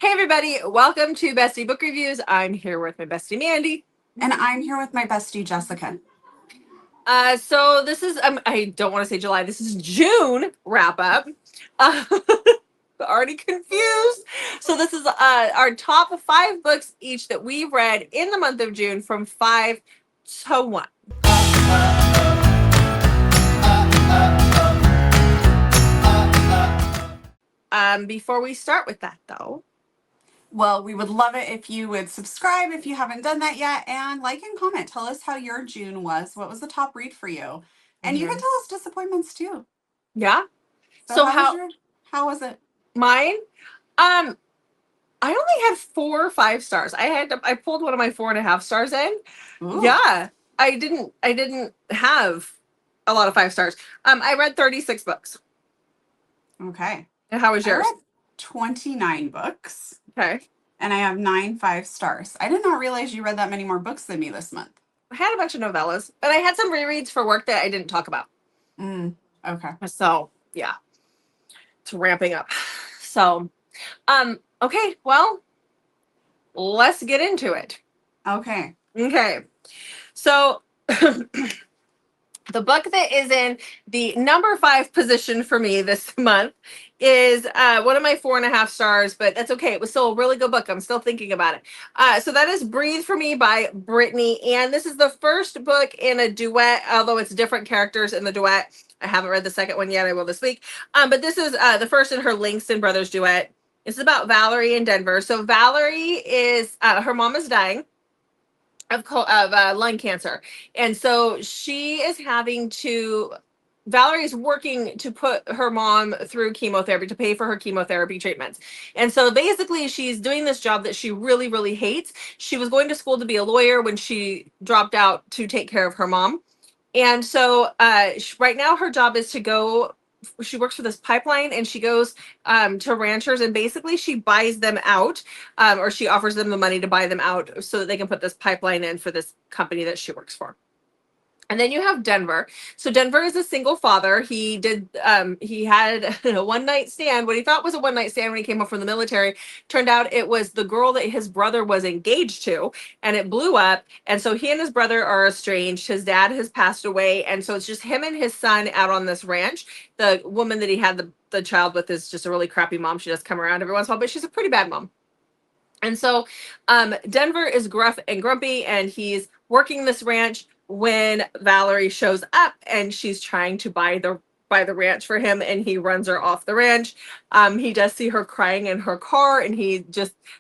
Hey everybody, welcome to Bestie Book Reviews. I'm here with my bestie Mandy. And I'm here with my bestie, Jessica. So this is, I don't want to say July, this is June wrap up. Uh, already confused. So this is our top 5 books each that we've read in the month of June from 5 to 1. Before we start with that though, Well, we would love it if you would subscribe if you haven't done that yet, and like and comment. Tell us how your June was. What was the top read for you? And you can tell us disappointments too. yeah. So So how was it? mine? I only had 4 or 5 stars. I pulled one of my 4.5 stars in. Ooh, Yeah, I didn't have a lot of 5 stars. I read 36 books. okay. And how was I yours? read 29 books Okay. and I have 9 5 stars. I did not realize you read that many more books than me this month. I had a bunch of novellas, and I had some rereads for work that I didn't talk about. Okay. So yeah, it's ramping up. So, okay, well, let's get into it. Okay. Okay, so the book that is in the number 5 position for me this month is one of my 4.5 stars, but that's okay. It was still a really good book. I'm still thinking about it. So that is Breathe for Me by Brittany. And this is the first book in a duet, although it's different characters in the duet. I haven't read the second one yet. I will this week. But this is the first in her Langston Brothers duet. It's about Valerie in Denver. So Valerie is, her mom is dying of lung cancer, and so she is having to. Valerie's working to put her mom through chemotherapy, to pay for her chemotherapy treatments. And so basically she's doing this job that she really, really hates. She was going to school to be a lawyer when she dropped out to take care of her mom. And so right now her job is to go, she works for this pipeline, and she goes to ranchers, and basically she buys them out, or she offers them the money to buy them out so that they can put this pipeline in for this company that she works for. And then you have Denver. So Denver is a single father. He had a one night stand, what he thought was a one night stand when he came home from the military. Turned out it was the girl that his brother was engaged to, and it blew up. And so he and his brother are estranged. His dad has passed away. And so it's just him and his son out on this ranch. The woman that he had the child with is just a really crappy mom. She does come around every once in a while, but she's a pretty bad mom. And so Denver is gruff and grumpy, and he's working this ranch when Valerie shows up, and she's trying to buy the ranch for him, and he runs her off the ranch. He does see her crying in her car, and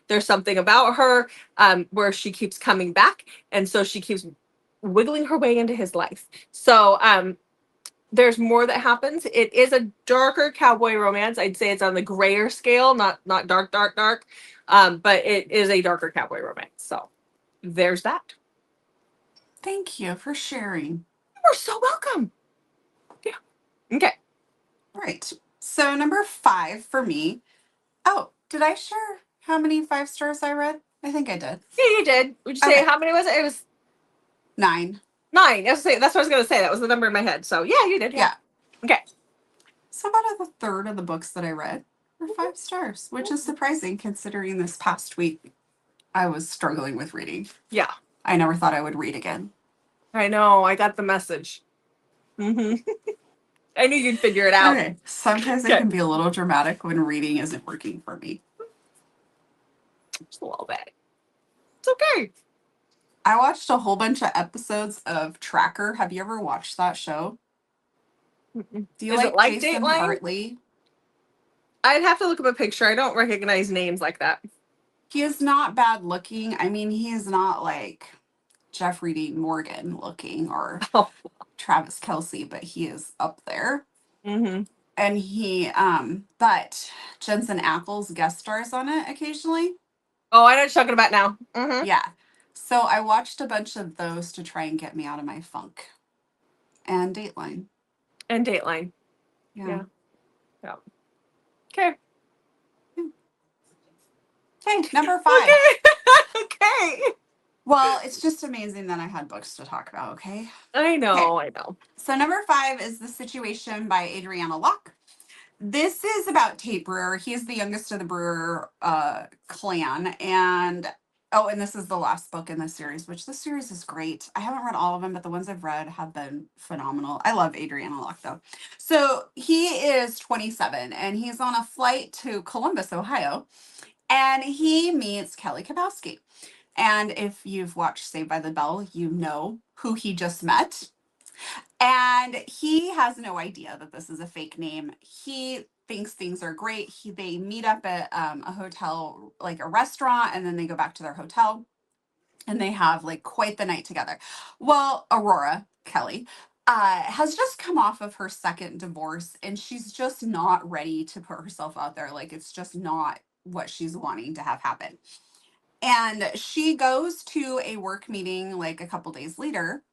there's something about her where she keeps coming back, and so she keeps wiggling her way into his life. So there's more that happens. It is a darker cowboy romance. I'd say it's on the grayer scale, not dark, dark, dark. But it is a darker cowboy romance. So there's that. Thank you for sharing. You're so welcome. Yeah. Okay. All right. So number 5 for me. Oh, did I share how many 5 stars I read? I think I did. Yeah, you did. Would you say how many was it? It was 9. 9. That's what I was going to say. That was the number in my head. So yeah, you did. Yeah. Okay. So about a third of the books that I read were 5 stars, which is surprising considering this past week I was struggling with reading. Yeah. I never thought I would read again. I know. I got the message. I knew you'd figure it out. Okay. Sometimes it can be a little dramatic when reading isn't working for me. Just a little bit. It's okay. I watched a whole bunch of episodes of Tracker. Have you ever watched that show? Do you like Jason Dateline? Hartley? I'd have to look up a picture. I don't recognize names like that. He is not bad looking. I mean, he is not like Jeffrey Dean Morgan looking or Travis Kelce, but he is up there. Mm-hmm. And but Jensen Ackles guest stars on it occasionally. Oh, I know what you're talking about now. Mm-hmm. Yeah. So I watched a bunch of those to try and get me out of my funk. And Dateline. Yeah. Okay. Okay, number 5. Okay. Well, it's just amazing that I had books to talk about, okay? I know. So number 5 is The Situation by Adriana Locke. This is about Tate Brewer. He's the youngest of the Brewer clan. And this is the last book in this series, which this series is great. I haven't read all of them, but the ones I've read have been phenomenal. I love Adriana Locke, though. So he is 27, and he's on a flight to Columbus, Ohio, and he meets Kelly Kapowski. And if you've watched Saved by the Bell, you know who he just met. And he has no idea that this is a fake name. He thinks things are great. They meet up at a hotel, like a restaurant, and then they go back to their hotel and they have like quite the night together. Well, Aurora, Kelly, has just come off of her second divorce and she's just not ready to put herself out there. Like, it's just not what she's wanting to have happen. And she goes to a work meeting like a couple days later,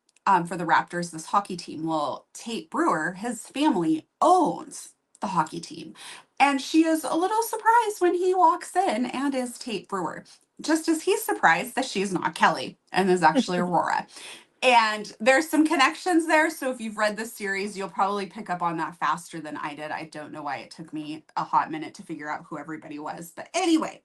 for the Raptors, this hockey team. Well, Tate Brewer, his family owns the hockey team. And she is a little surprised when he walks in and is Tate Brewer, just as he's surprised that she's not Kelly and is actually Aurora. And there's some connections there. So if you've read this series, you'll probably pick up on that faster than I did. I don't know why it took me a hot minute to figure out who everybody was. But anyway,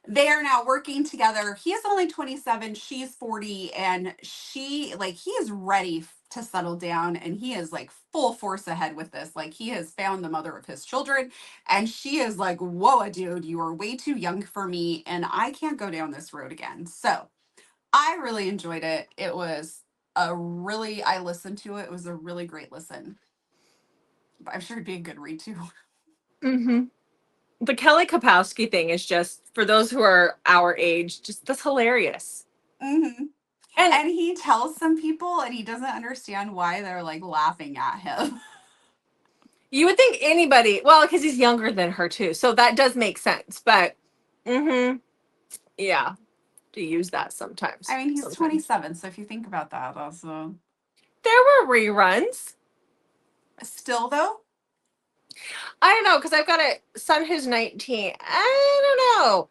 they are now working together. He is only 27, she's 40, and he is ready to settle down, and he is like full force ahead with this. Like, he has found the mother of his children, and she is like, whoa, dude, you are way too young for me, and I can't go down this road again. So I really enjoyed it. I listened to it. It was a really great listen. But I'm sure it'd be a good read too. Mm-hmm. The Kelly Kapowski thing is just, for those who are our age, just that's hilarious. Mm-hmm. And And he tells some people and he doesn't understand why they're like laughing at him. you would think anybody, well, because he's younger than her too, so that does make sense. But, yeah, to use that sometimes. I mean, he's Sometimes 27, so if you think about that, also. there were reruns. Still, though, I don't know, because I've got a son who's 19. I don't know.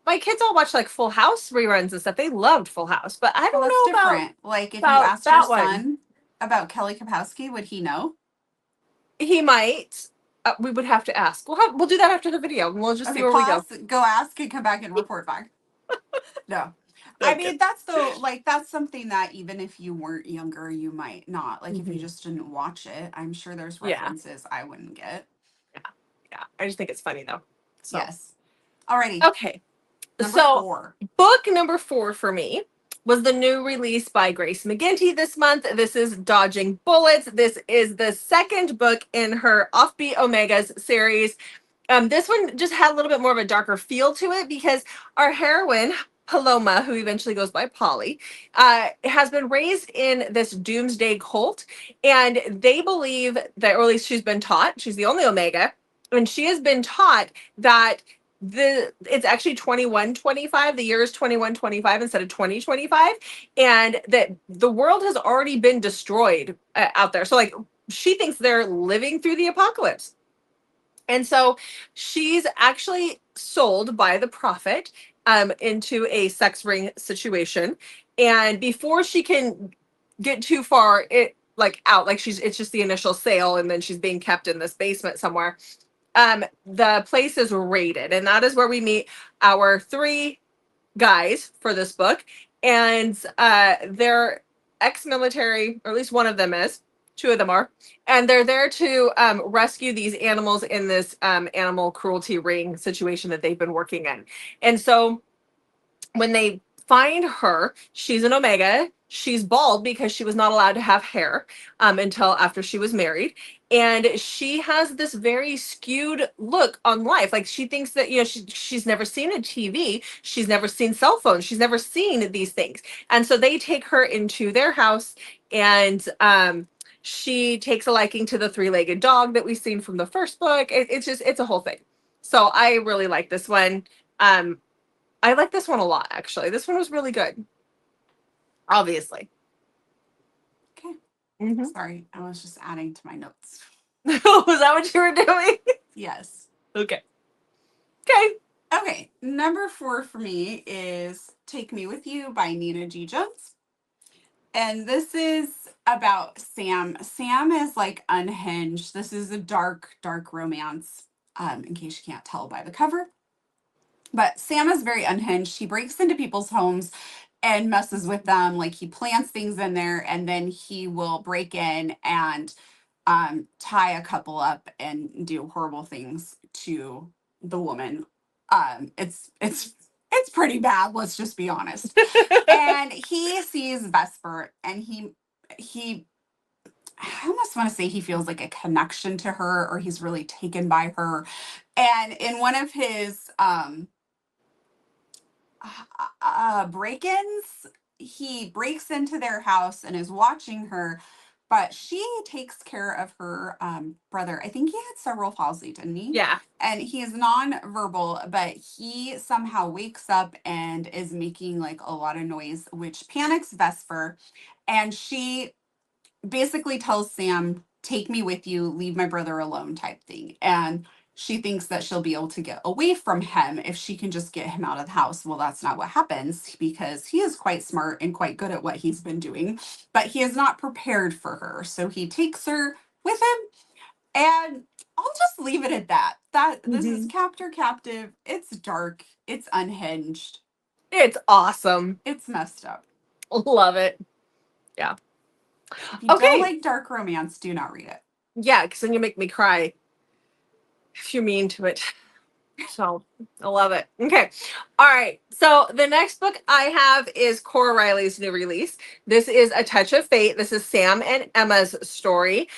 My kids all watch like Full House reruns and stuff. They loved Full House, but I well, don't that's know about different. Like, if you about asked your that one. son about Kelly Kapowski, would he know? He might. We would have to ask. We'll do that after the video, and we'll just see Okay, where we go. pause, go ask, and come back and report back. No. I Okay. mean, that's something that even if you weren't younger, you might not. Like, if you just didn't watch it, I'm sure there's Yeah, references I wouldn't get. yeah, yeah. I just think it's funny though. So Yes. Alrighty. okay. Number So 4. book number 4 for me was the new release by Grace McGinty this month. This is Dodging Bullets. This is the second book in her Offbeat Omegas series. This one just had a little bit more of a darker feel to it because our heroine, Paloma, who eventually goes by Polly, has been raised in this doomsday cult. And they believe that, or at least she's been taught, she's the only Omega, and she has been taught that it's actually 2125. The year is 2125 instead of 2025, and that the world has already been destroyed out there. So like she thinks they're living through the apocalypse. And so she's actually sold by the prophet into a sex ring situation. And before she can get too far, it's just the initial sale, and then she's being kept in this basement somewhere. The place is raided, and that is where we meet our 3 guys for this book. And they're ex-military, or at least one of them is. 2 of them are, and they're there to rescue these animals in this animal cruelty ring situation that they've been working in. And so when they find her, she's an Omega. She's bald because she was not allowed to have hair until after she was married. And she has this very skewed look on life. Like, she thinks that, she's never seen a TV. She's never seen cell phones. She's never seen these things. And so they take her into their house, and she takes a liking to the 3-legged dog that we've seen from the first book. It's a whole thing. So I really like this one. I like this one a lot, actually. This one was really good. Obviously. Okay. Mm-hmm. Sorry, I was just adding to my notes. Was that what you were doing? Yes. Okay. Okay. Okay. Number 4 for me is Take Me With You by Nina G. Jones. And this is about Sam. Sam is like unhinged. This is a dark, dark romance, in case you can't tell by the cover. But Sam is very unhinged. He breaks into people's homes and messes with them. Like he plants things in there, and then he will break in and tie a couple up and do horrible things to the woman. It's pretty bad. Let's just be honest. And he sees Vesper, and he I almost want to say he feels like a connection to her, or he's really taken by her. And in one of his break-ins, he breaks into their house and is watching her, but she takes care of her brother. I think he had cerebral palsy, didn't he? Yeah. And he is non-verbal, but he somehow wakes up and is making like a lot of noise, which panics Vesper. And she basically tells Sam, take me with you, leave my brother alone type thing. And she thinks that she'll be able to get away from him if she can just get him out of the house. Well, that's not what happens, because he is quite smart and quite good at what he's been doing, but he is not prepared for her. So he takes her with him, and I'll just leave it at that. That this is Captor Captive. It's dark. It's unhinged. It's awesome. It's messed up. Love it. Yeah. If you don't Okay. like dark romance, do not read it. Yeah, because then you make me cry if you're mean to it. So I love it. Okay. All right. So the next book I have is Cora Riley's new release. This is A Touch of Fate. This is Sam and Emma's story.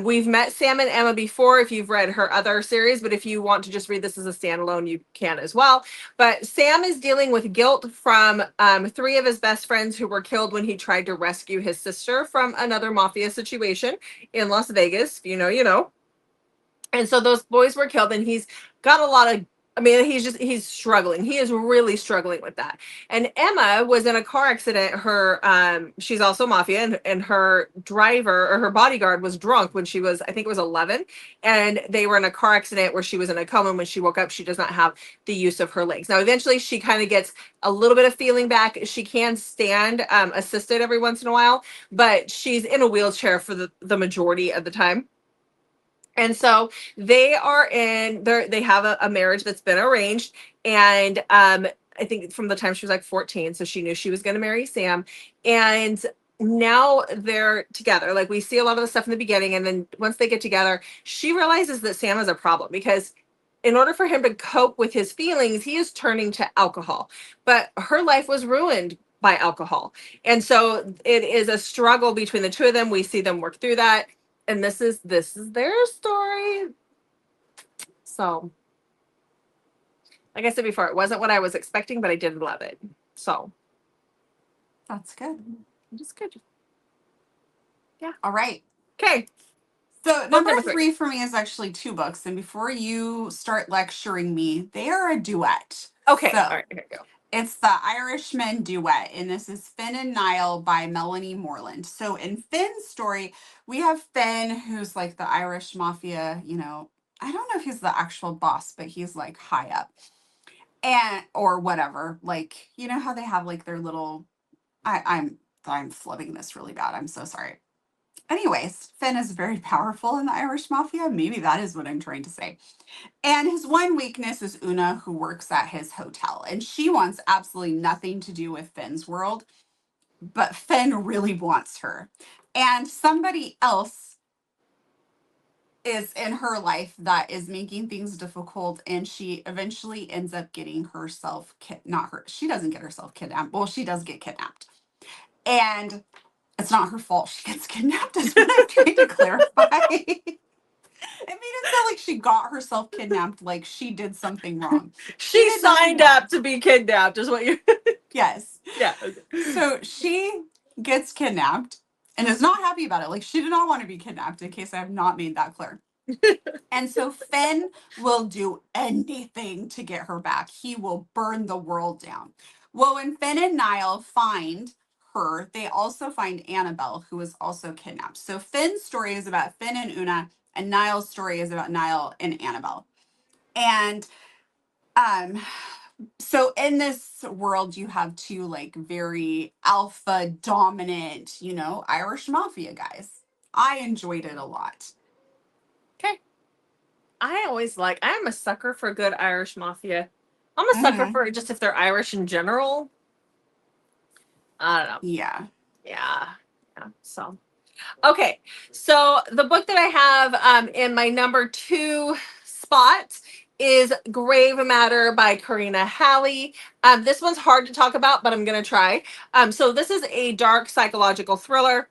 We've met Sam and Emma before if you've read her other series, but if you want to just read this as a standalone, you can as well. But Sam is dealing with guilt from three of his best friends who were killed when he tried to rescue his sister from another mafia situation in Las Vegas. If you know, you know. And so those boys were killed, and he's got a lot of, I mean, he's struggling. He is really struggling with that. And Emma was in a car accident. She's also mafia, and her driver or her bodyguard was drunk when she was, I think it was 11. And they were in a car accident where she was in a coma. And when she woke up, she does not have the use of her legs. Now, eventually she kind of gets a little bit of feeling back. She can stand assisted every once in a while, but she's in a wheelchair for the majority of the time. And so they have a marriage that's been arranged. And I think from the time she was like 14, so she knew she was going to marry Sam. And now they're together. Like we see a lot of the stuff in the beginning. And then once they get together, she realizes that Sam is a problem, because in order for him to cope with his feelings, he is turning to alcohol. But her life was ruined by alcohol. And so it is a struggle between the two of them. We see them work through that, and this is their story. So, like I said before, it wasn't what I was expecting, but I did love it. So That's good. just good. Yeah. All right. Okay. So number 3 for me is actually 2 books. And before you start lecturing me, they are a duet. Okay. So all right. Here we go. it's the Irishman duet, and this is Finn and Nile by Melanie Moreland. So in Finn's story, we have Finn, who's like the Irish mafia, I don't know if he's the actual boss, but he's like high up. And or whatever. Like, you know how they have like their little I'm flubbing this really bad. I'm so sorry. Anyways, Finn is very powerful in the Irish mafia. Maybe that is what I'm trying to say. And his one weakness is Una, who works at his hotel. And she wants absolutely nothing to do with Finn's world, but Finn really wants her. And somebody else is in her life that is making things difficult. And she eventually ends up getting herself, not her, she doesn't get herself kidnapped. Well, she does get kidnapped. And it's not her fault she gets kidnapped, is what I'm trying to clarify. It made it sound like she got herself kidnapped, like she did something wrong. She signed up to be kidnapped, is what you. Yes. Yeah. Okay. So she gets kidnapped and is not happy about it. Like she did not want to be kidnapped, in case I have not made that clear. And so Finn will do anything to get her back. He will burn the world down. Well, when Finn and Nile find her, they also find Annabelle, who was also kidnapped. So Finn's story is about Finn and Una, and Nile's story is about Nile and Annabelle. And So in this world, you have two like very alpha dominant, Irish mafia guys. I enjoyed it a lot. Okay. I am a sucker for good Irish mafia. I'm a sucker Hmm. for just if they're Irish in general. I don't know. Yeah. Yeah. Yeah. So, okay. So the book that I have in my number 2 spot is Grave Matter by Karina Halley. This one's hard to talk about, but I'm going to try. So this is a dark psychological thriller.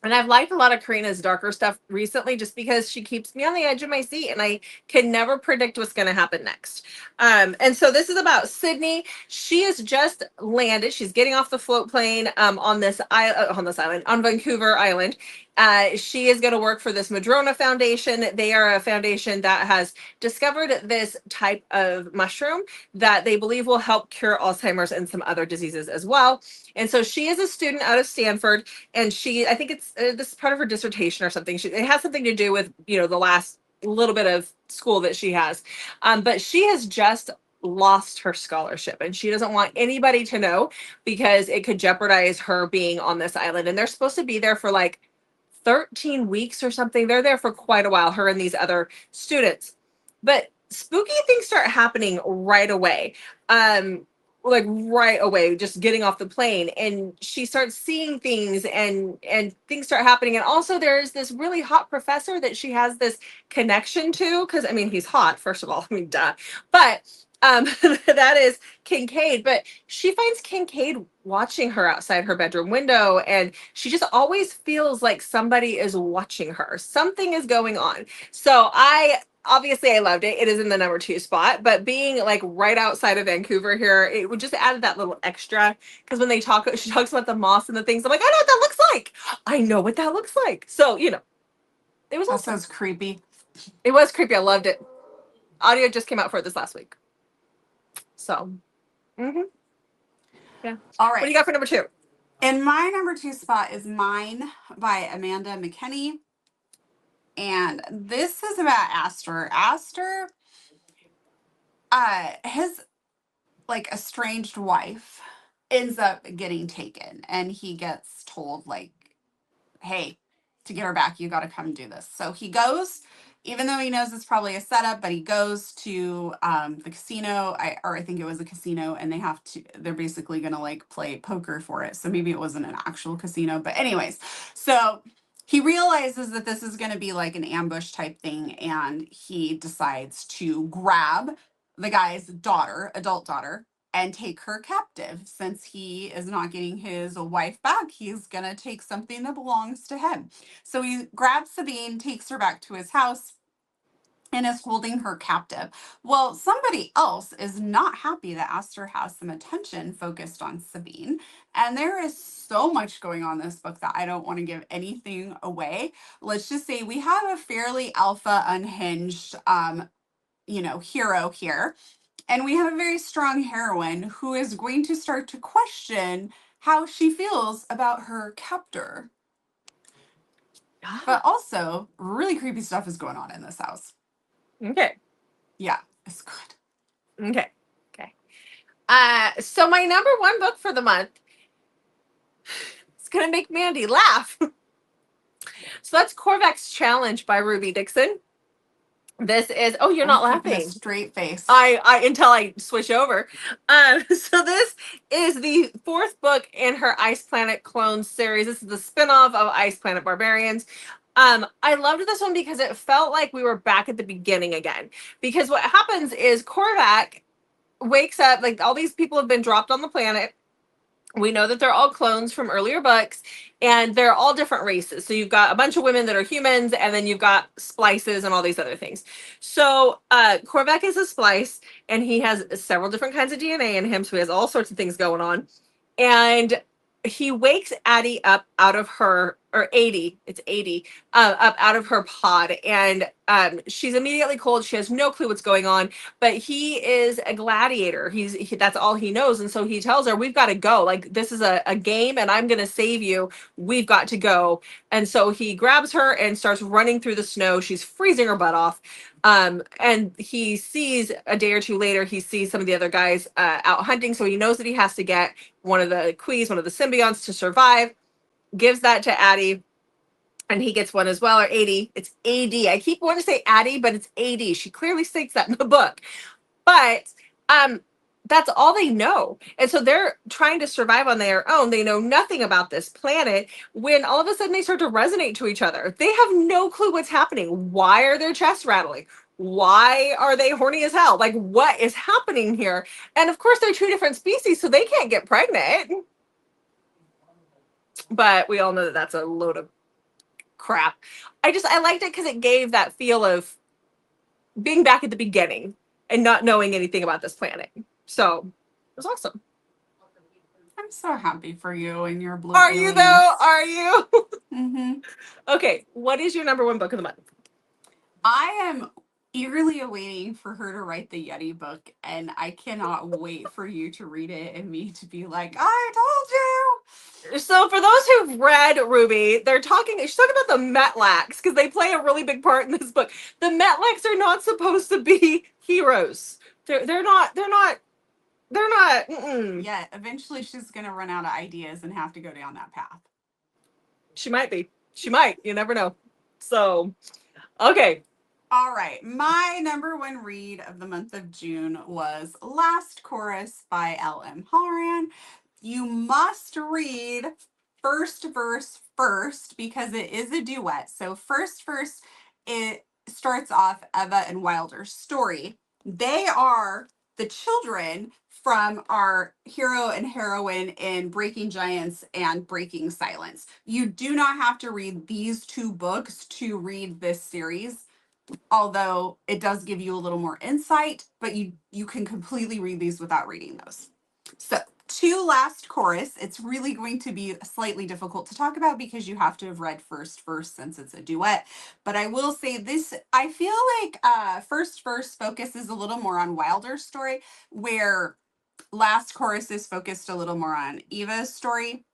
And I've liked a lot of Karina's darker stuff recently just because she keeps me on the edge of my seat and I can never predict what's going to happen next. And so this is about Sydney. She has just landed. She's getting off the float plane on this island, on Vancouver Island. She is going to work for this Madrona Foundation. They are a foundation that has discovered this type of mushroom that they believe will help cure Alzheimer's and some other diseases as well. And so she is a student out of Stanford, and I think it's this is part of her dissertation or something. It has something to do with the last little bit of school that she has, but she has just lost her scholarship and she doesn't want anybody to know because it could jeopardize her being on this island. And they're supposed to be there for like 13 weeks or something. They're there for quite a while, her and these other students. But spooky things start happening right away. Like right away, just getting off the plane. And she starts seeing things and things start happening. And also there's this really hot professor that she has this connection to. Cause I mean, he's hot, first of all. I mean, duh. But that is Kincaid, but she finds Kincaid watching her outside her bedroom window, and she just always feels like somebody is watching her. Something is going on. So I loved it. It is in the number 2 spot, but being like right outside of Vancouver here, it would just add that little extra because when she talks about the moss and the things. I'm like, I know what that looks like. I know what that looks like. So, it was That awesome. sounds creepy. It was creepy. I loved it. Audio just came out for it this last week. So, yeah. All What do right. you got for number 2? And my number 2 spot is Mine by Amanda McKenney. And this is about Aster. Aster, his like estranged wife ends up getting taken, and he gets told like, hey, to get her back, you got to come do this. So he goes, even though he knows it's probably a setup, but he goes to the casino, I think it was a casino, and they're basically going to like play poker for it. So maybe it wasn't an actual casino, but anyways, so he realizes that this is going to be like an ambush type thing, and he decides to grab the guy's daughter, adult daughter, and take her captive. Since he is not getting his wife back, he's going to take something that belongs to him. So he grabs Sabine, takes her back to his house, and is holding her captive. Well, somebody else is not happy that Aster has some attention focused on Sabine. And there is so much going on in this book that I don't want to give anything away. Let's just say we have a fairly alpha, unhinged, hero here. And we have a very strong heroine who is going to start to question how she feels about her captor. But also, really creepy stuff is going on in this house. Okay. Yeah, it's good. Okay. Okay. So my number 1 book for the month is gonna make Mandy laugh. So that's Korvac's Challenge by Ruby Dixon. This is you're I'm not keeping a laughing. straight face. I until I switch over. So this is the 4th book in her Ice Planet Clones series. This is the spinoff of Ice Planet Barbarians. I loved this one because it felt like we were back at the beginning again. Because what happens is Korvac wakes up, like all these people have been dropped on the planet. We know that they're all clones from earlier books, and they're all different races. So you've got a bunch of women that are humans, and then you've got splices and all these other things. So Korvac is a splice, and he has several different kinds of DNA in him. So he has all sorts of things going on. And he wakes Addie up out of her, or 80, it's 80, up out of her pod. And she's immediately cold. She has no clue what's going on, but he is a gladiator. That's all he knows. And so he tells her, we've got to go. Like, this is a game and I'm going to save you. We've got to go. And so he grabs her and starts running through the snow. She's freezing her butt off. And he sees a day or two later, he sees some of the other guys out hunting. So he knows that he has to get one of the Quees, one of the symbionts to survive, gives that to Addie. And he gets one as well, or AD. It's AD. I keep wanting to say Addie, but it's AD. She clearly states that in the book. But that's all they know. And so they're trying to survive on their own. They know nothing about this planet when all of a sudden they start to resonate to each other. They have no clue what's happening. Why are their chests rattling? Why are they horny as hell? Like, what is happening here? And of course, they're two different species, so they can't get pregnant. But we all know that that's a load of crap. I liked it because it gave that feel of being back at the beginning and not knowing anything about this planet. So it was awesome. I'm so happy for you and your blue. Are you though? Are you? Mm-hmm. Okay, what is your number one book of the month? I am eagerly awaiting for her to write the Yeti book, and I cannot wait for you to read it and me to be like, I told you. So for those who've read Ruby, she's talking about the Metlax because they play a really big part in this book. The Metlax are not supposed to be heroes. They're not. Yeah, eventually she's gonna run out of ideas and have to go down that path. She might be. She might. You never know. So, okay. All right. My number one read of the month of June was Last Chorus by L.M. Horan. You must read first verse first because it is a duet. So first verse, it starts off Eva and Wilder's story. They are the children from our hero and heroine in Breaking Giants and Breaking Silence. You do not have to read these two books to read this series, although it does give you a little more insight, but you can completely read these without reading those. So to Last Chorus, it's really going to be slightly difficult to talk about because you have to have read first verse since it's a duet. But I will say this, I feel like first verse focuses a little more on Wilder's story, where Last Chorus is focused a little more on Eva's story.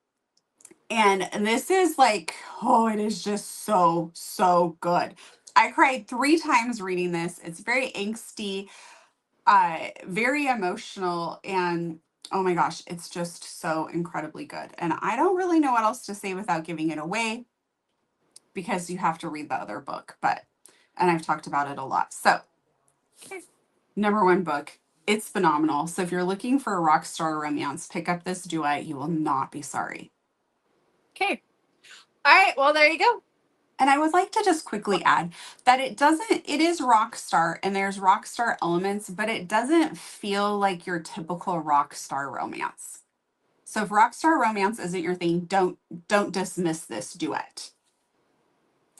And this is like, oh, it is just so, so good. I cried 3 times reading this. It's very angsty, very emotional, and oh my gosh, it's just so incredibly good. And I don't really know what else to say without giving it away because you have to read the other book, and I've talked about it a lot. So, number one book, it's phenomenal. So if you're looking for a Rockstar Romance, pick up this duet. You will not be sorry. Okay. All right. Well, there you go. And I would like to just quickly add that it is Rockstar and there's Rockstar elements, but it doesn't feel like your typical Rockstar Romance. So if Rockstar Romance isn't your thing, don't dismiss this duet.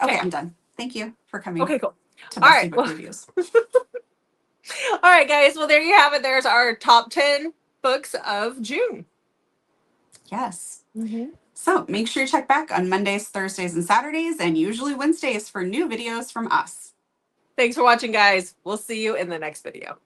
Okay, I'm done. Thank you for coming. Okay, cool. To Bestie Book Reviews. All right, guys. Well, there you have it. There's our top 10 books of June. Yes. So make sure you check back on Mondays, Thursdays, and Saturdays, and usually Wednesdays for new videos from us. Thanks for watching, guys. We'll see you in the next video.